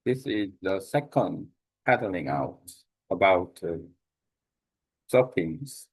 This is the second paddling out about surfing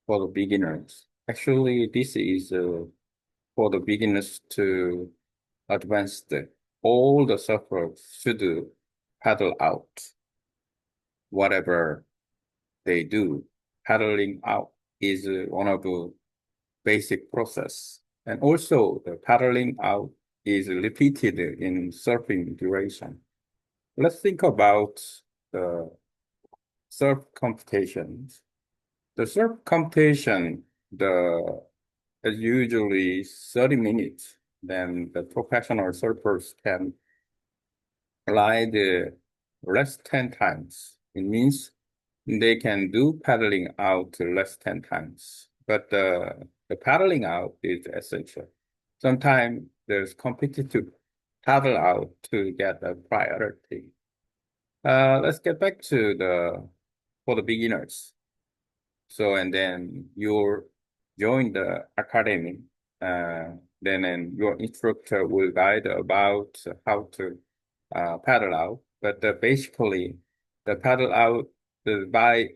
for the beginners. Actually, this is for the beginners to advanced. All the surfers should paddle out, whatever they do. Paddling out is one of the basic process. And also the paddling out is repeated in surfing duration. Let's think about the surf competitions. The surf competition, the is usually 30 minutes. Then the professional surfers can glide less 10 times. It means they can do paddling out less 10 times. But the paddling out is essential. Sometimes there's competitive paddle out to get a priority. Let's get back to for the beginners. So, and then you join the academy, then your instructor will guide about how to paddle out. But basically, the paddle out by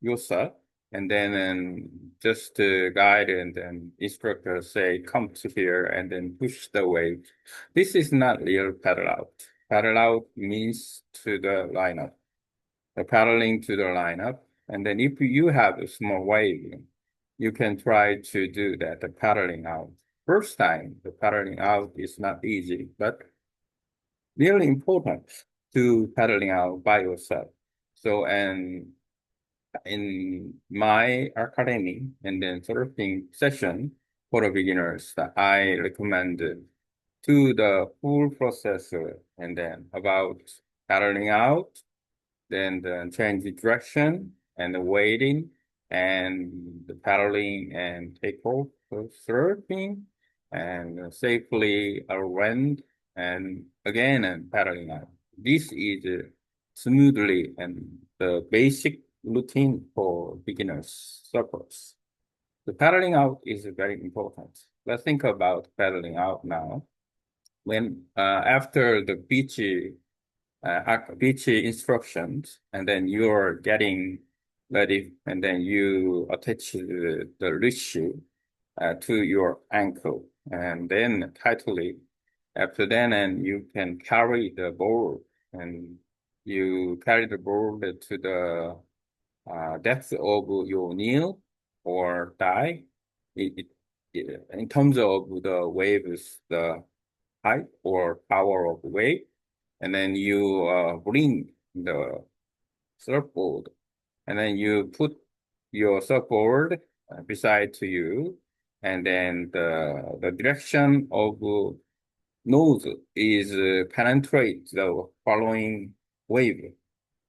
yourself, and then just guide and then instructor say, come to here and then push the wave. This is not real paddle out. Paddle out means to the lineup, the paddling to the lineup. And then if you have a small wave, you can try to do that, the paddling out. First time, the paddling out is not easy, but really important to paddling out by yourself. So, and in my academy and then surfing session for the beginners, I recommend to the full process and then about paddling out, then the change the direction and the waiting and the paddling and take off surfing and safely around and again and paddling out. This is smoothly and the basic routine for beginners surfers. The paddling out is very important. Let's think about paddling out now. When after the beach instructions, and then you're getting ready, and then you attach the leash to your ankle, and then tightly. After then, and you can carry the board, and you carry the board to the depth of your knee or thigh. In terms of the waves, the height or power of wave, and then you bring the surfboard, and then you put your surfboard beside to you, and then the direction of nose is penetrate the following wave.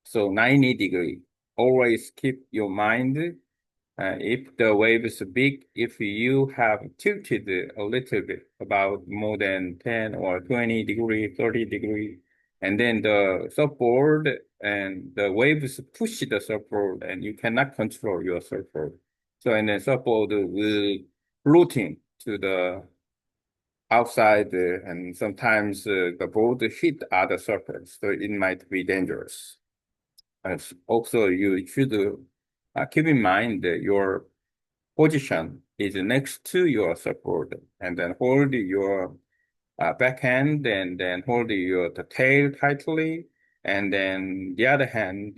So 90 degree. Always keep your mind. If the wave is big, if you have tilted a little bit, about more than 10 or 20 degree, 30 degree, and then the surfboard and the waves push the surfboard and you cannot control your surfboard. So, and then surfboard will floating to the outside and sometimes the board hit other surfers, so it might be dangerous. Also, you should keep in mind that your position is next to your support, and then hold your backhand, and then hold your the tail tightly, and then the other hand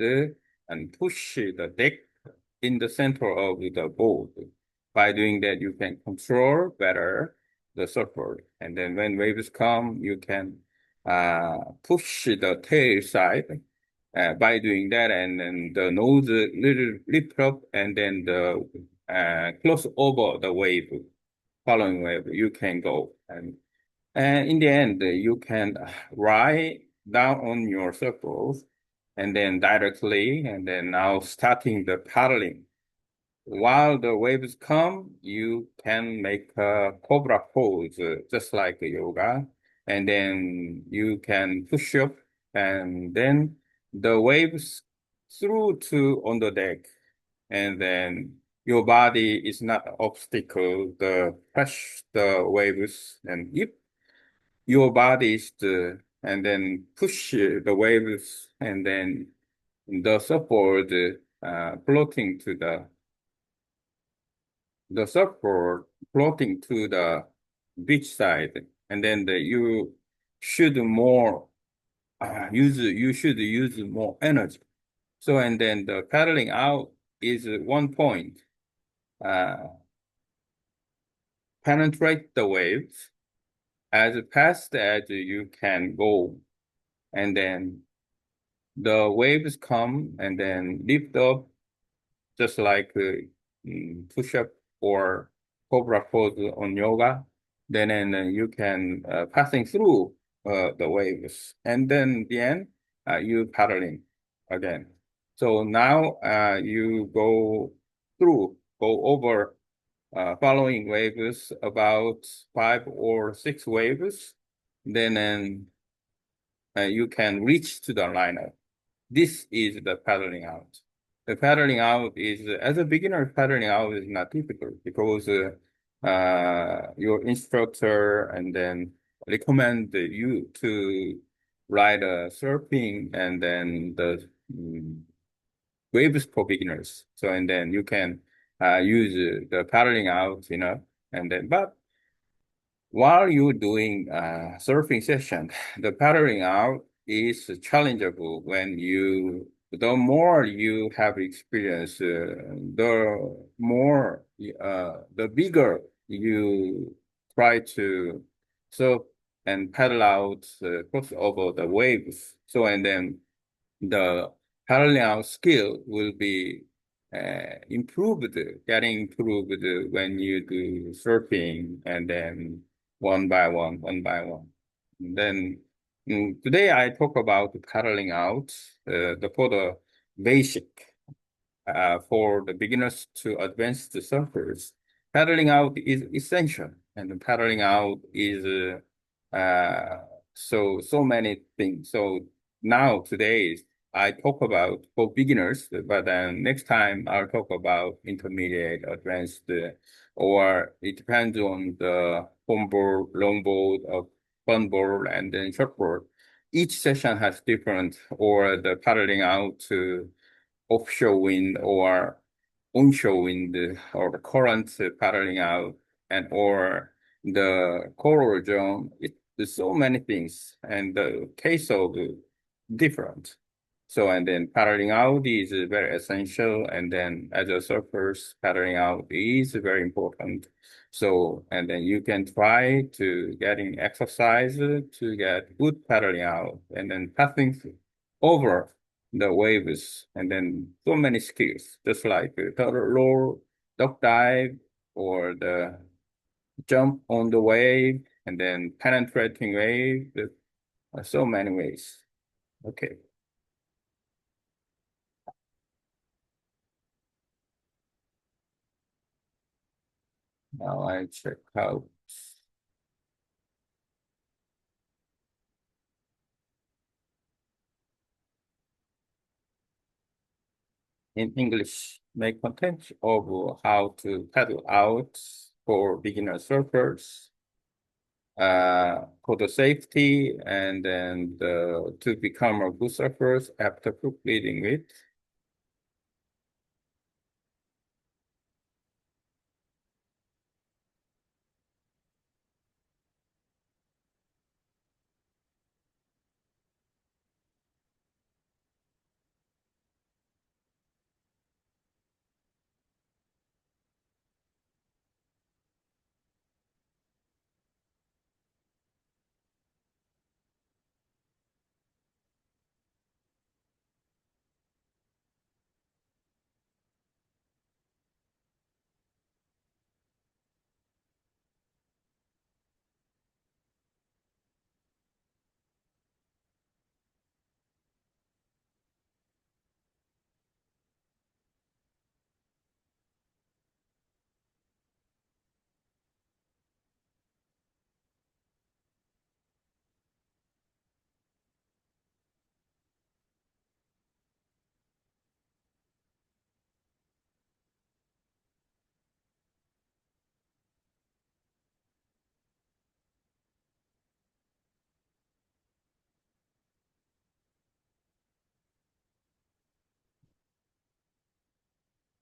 and push the deck in the center of the board. By doing that, you can control better the surfboard, and then when waves come, you can push the tail side by doing that, and then the nose little lift up, and then the close over the wave, following wave, you can go. And in the end, you can ride down on your surfboard, and then directly, and then now starting the paddling. While the waves come, you can make a cobra pose, just like yoga, and then you can push up, and then the waves through to on the deck, and then your body is not an obstacle. The waves, and if your body is and then push the waves, and then the surfboard floating to the surfboard floating to the beach side, and then you should more you should use more energy. So and then the paddling out is one point, uh, penetrate the waves as fast as you can go, and then the waves come and then lift up just like push up or cobra pose on yoga. Then and you can passing through the waves, and then the end you paddling again. So now you go over following waves about 5 or 6 waves. Then you can reach to the liner. This is the paddling out. The paddling out is, as a beginner, paddling out is not difficult because your instructor and then recommend you to ride surfing and then the waves for beginners. So, and then you can use the paddling out, and then, but while you're doing surfing session, the paddling out is challengeable when the more you have experience, the bigger you try to surf and paddle out, cross over the waves. So, and then the paddling out skill will be improved, getting improved when you do surfing and then one by one, one by one. And then today I talk about paddling out, for the basic, for the beginners to advanced surfers. Paddling out is essential, and paddling out is so many things. So now today I talk about for beginners, but then next time I'll talk about intermediate, advanced, or it depends on the home board, long board, fun board, and then short board. Each session has different, or the paddling out to offshore wind or onshore wind, or the current paddling out, and or the coral zone. There's so many things, and the case of different. So and then paddling out is very essential, and then as a surfers, paddling out is very important. So and then you can try to getting exercise to get good paddling out, and then passing over the waves, and then so many skills, just like the turtle roll, duck dive, or the jump on the wave, and then penetrating wave. There are so many ways. Okay, now I check out in English, make content of how to paddle out for beginner surfers, for the safety, and then to become a good surfers after proofreading leading it.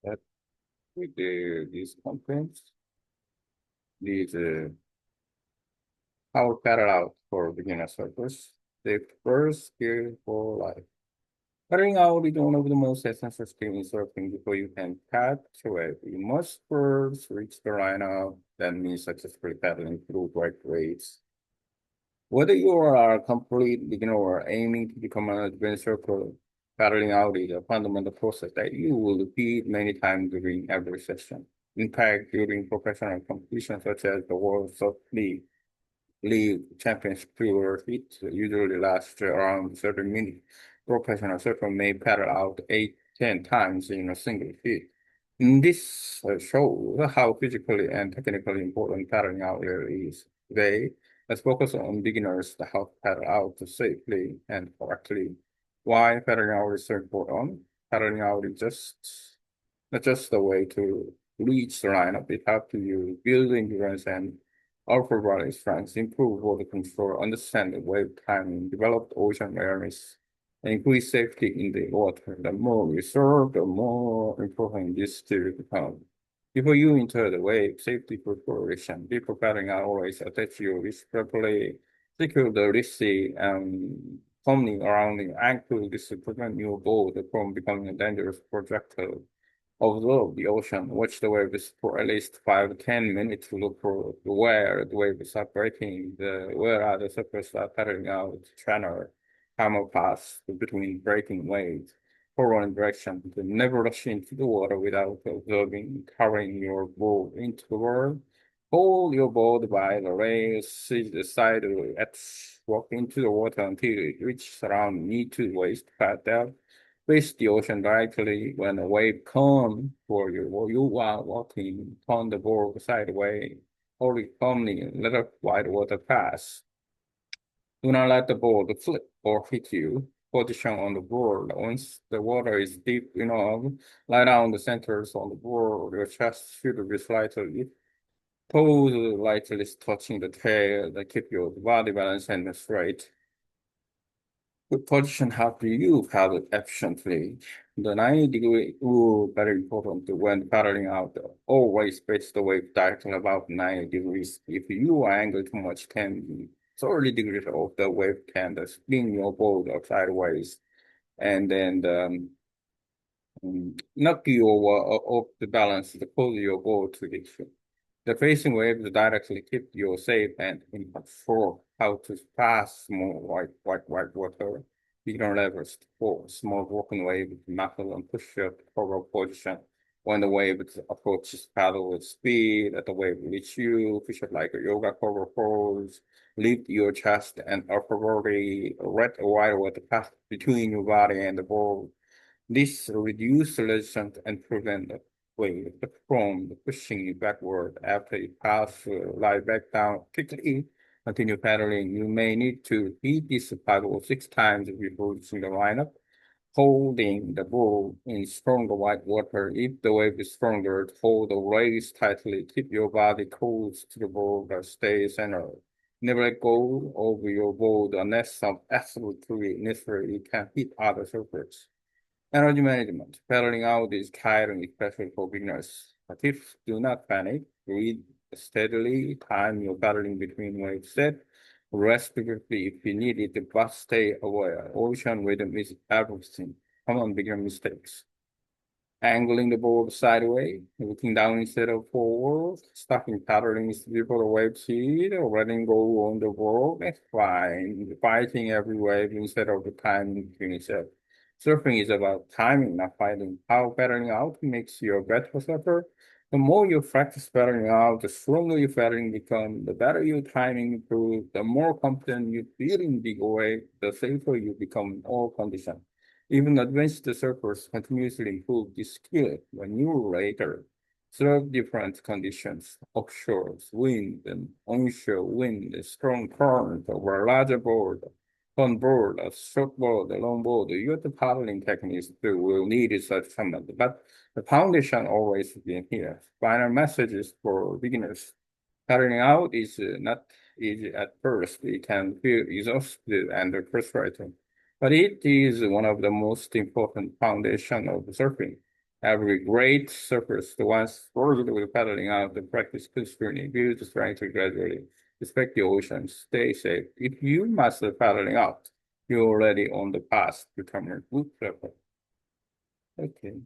That with these conference, these power paddle out for beginner surfers. The first skill for life. Paddling out is one of the most essential skills in surfing before you can catch a wave. You must first reach the line up, that means successfully paddling through great waves. Whether you are a complete beginner or aiming to become an advanced surfer, paddling out is a fundamental process that you will repeat many times during every session. In fact, during professional competitions such as the World Surf League Championship Tour, it usually lasts around 30 minutes. Professional surfer may paddle out 8, 10 times in a single hit. This shows how physically and technically important paddling out really is. Today, let's focus on beginners to help paddle out safely and correctly. Why paddling out is so important? Paddling out is just not just a way to reach the lineup. It helps you build endurance and upper body strength, improve water control, understand the wave timing, develop ocean awareness, and increase safety in the water. The more you serve, the more important this to become. Before you enter the wave, safety preparation. Before paddling out, always attach your wrist properly, secure the wrist and firmly around the ankle. This will prevent your board from becoming a dangerous projectile. Observe the ocean, watch the waves for at least 5 to 10 minutes to look for where the waves are breaking, where are the surfers are paddling out, channel, camel pass between breaking waves, forward direction. Never rush into the water without observing, carrying your board into the water. Hold your board by the rails, see the side of the edge, walk into the water until it reaches around knee to waist, pad down face the ocean directly when a wave comes for you, or you are walking, turn the board sideways, hold it firmly, and let a wide water pass. Do not let the board flip or hit you. Position on the board. Once the water is deep enough, lie down the centers on the board. Your chest should be slightly toes lightly touching the tail that keep your body balance and straight. Good position help you paddle efficiently. The 90-degree rule very important when paddling out. Always face the wave directly about 90 degrees. If you angle too much, 10, 30 degrees of the wave can spin your board sideways and then knock you off the balance to cause your board to get you. The facing waves directly keep you safe and in control how to pass small white water. Beginner levels for small broken wave with knuckle and push up forward position. When the wave approaches paddle with speed, at the wave reach you, push up like a yoga cover pose, lift your chest and upper body, let a wide water pass between your body and the board. This reduces resistance and prevent the wave from pushing you backward after you pass lie back down quickly. Continue paddling. You may need to repeat this paddle 6 times before reaching the lineup, holding the ball in stronger white water. If the wave is stronger, hold the rails tightly. Keep your body close to the ball but stay centered. Never let go of your board unless some absolutely necessary can hit other surfers. Energy management. Paddling out is tiring, especially for beginners. But if do not panic, breathe steadily, time your paddling between waves set, rest briefly if you need it, but stay aware. Ocean rhythm is everything. Common beginner mistakes. Angling the board sideways, looking down instead of forward, stopping paddling before the wave hit, or letting go on the board, that's fine. Fighting every wave instead of the timing between itself. Surfing is about timing, not fighting. How paddling out makes you a better surfer. The more you practice paddling out, the stronger your paddling become, the better your timing improves, the more confident you feel in big wave, the safer you become in all conditions. Even advanced surfers continuously improve this skill when you later serve different conditions, offshore wind and onshore wind, strong current over a larger board, on board, a short board, a long board. Your paddling techniques too will need such summit, but the foundation always begin here. Final messages for beginners. Paddling out is not easy at first. It can feel exhausted and frustrating, but it is one of the most important foundation of surfing. Every great surfers, the ones forward with paddling out, the practice concerning, build strength gradually. Respect the ocean, stay safe. If you master paddling out, you're already on the path to become a good surfer. Okay.